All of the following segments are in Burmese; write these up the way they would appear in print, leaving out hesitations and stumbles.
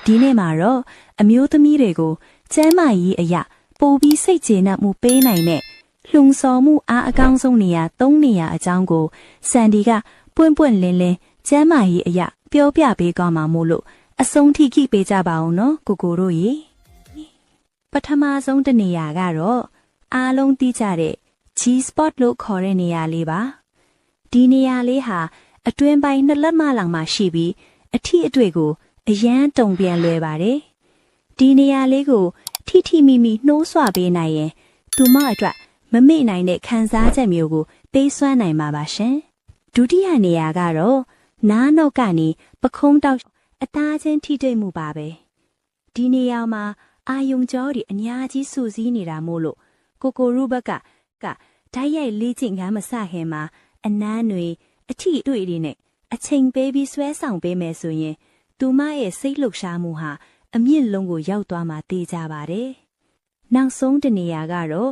ဒီနေ့မှာတော့အမျိုးသမီးတွေကိုကျမ်းမာရေးအရာပိုပြီးစိတ်ကျေနပ်မှုပေးနိုင်တဲ့လှုံ့ဆော်မှုအားအကောင်းဆုံးနေရာ၃နေရာအကြောင်းကိုဆန်ဒီကပွင့်ပွင့်လင်းလင်းကျမ်းမာရေးအရာပြောပြပေးကောင်းမှာမို့လို့အဆုံးထိကြည့်ပေးကြပါအောင်နော်ကိုကိုတို့ရေပထမဆုံးတစ်နေရာကတော့အားလုံးသိကြတဲ့ G-spot လို့ခေါ်တဲ့နေရာလေးပါဒီနေရာလေးဟာအတွင်းပိုင်းနှစ်လက်မလောက်မှာရှိပြီးအထီးအတွေ့ကိုအရန်တုံပြန်လွယ်ပါတယ်ဒီနေရာလေးကိုထိထိမိမိနှိုးဆွပေးနိုင်ရင်သူမအတွက်မမေ့နိုင်တဲ့ခံစားချက်မျိုးကိုပေးစွမ်းနိုင်မှာပါရှင်ဒုတိယနေရာကတော့နားနော့ကနေပခုံးတောက်အသားချင်းထိတွေ့မှုပါပဲဒီနေရာမှာအာယုံကြောတွေအများကြီးစုစည်းနေတာမို့လို့ကိုကိုရုဘက်ကဓာတ်ရိုက်လေးကျင့်ခန်းမစခင်မှာအနမ်းတွေအထီအတွေ့တွေနဲ့အချိန်ပေးပြီးဆွဲဆောင်ပေးမယ်ဆိုရင်သူမရဲ့စိတ်လှုပ်ရှားမှုဟာအမြင့်လုံးကိုရောက်သွားမှသိကြပါတယ်။နောက်ဆုံးတစ်နေရာကတော့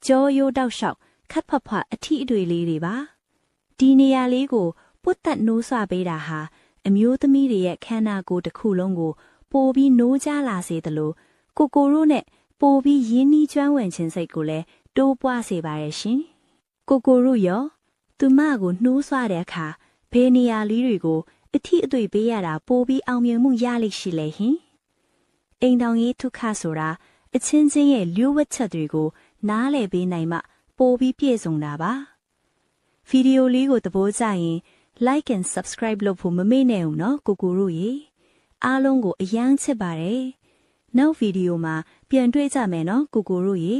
ကြောရိုးတောက်လျှောက်ခတ်ဖတ်ဖတ်အထီအတွေ့လေးတွေပါ။ဒီနေရာလေးကိုပုတ်တက်နိုးဆွပေးတာဟာအမျိုးသမီးတွေရဲ့ခန္ဓာကိုယ်တစ်ခုလုံးကိုပိုပြီးနိုးကြားလာစေသလိုကိုကိုရိုးနဲ့ပိုပြီးရင်းနှီးကျွမ်းဝင်ခြင်းစိတ်ကိုလည်းတိုးပွားစေပါရဲ့ရှင်။ကိုကိုရိုးရောသူမကိုနှိုးဆွတဲ့အခါဘယ်နေရာလေးတွေကိုအထီအတွေ့ပေးရတာပိုပြီးအောင်မြင်မှုရလိမ့်ရှိလေဟင်အိမ်တောင်ရေးဒုက္ခဆိုတာအချင်းချင်းရဲ့လျှို့ဝှက်ချက်တွေကိုနားလည်ပေးနိုင်မှပိုပြီးပြည့်စုံတာပါဗီဒီယိုလေးကိုသဘောကျရင် like and subscribe လုပ်ဖို့မမေ့နဲ့ဦးနော်ကိုကိုတို့ရေအားလုံးကိုအယမ်းချစ်ပါတယ်နောက်ဗီဒီယိုမှာပြန်တွေ့ကြမယ်နော်ကိုကိုတို့ရေ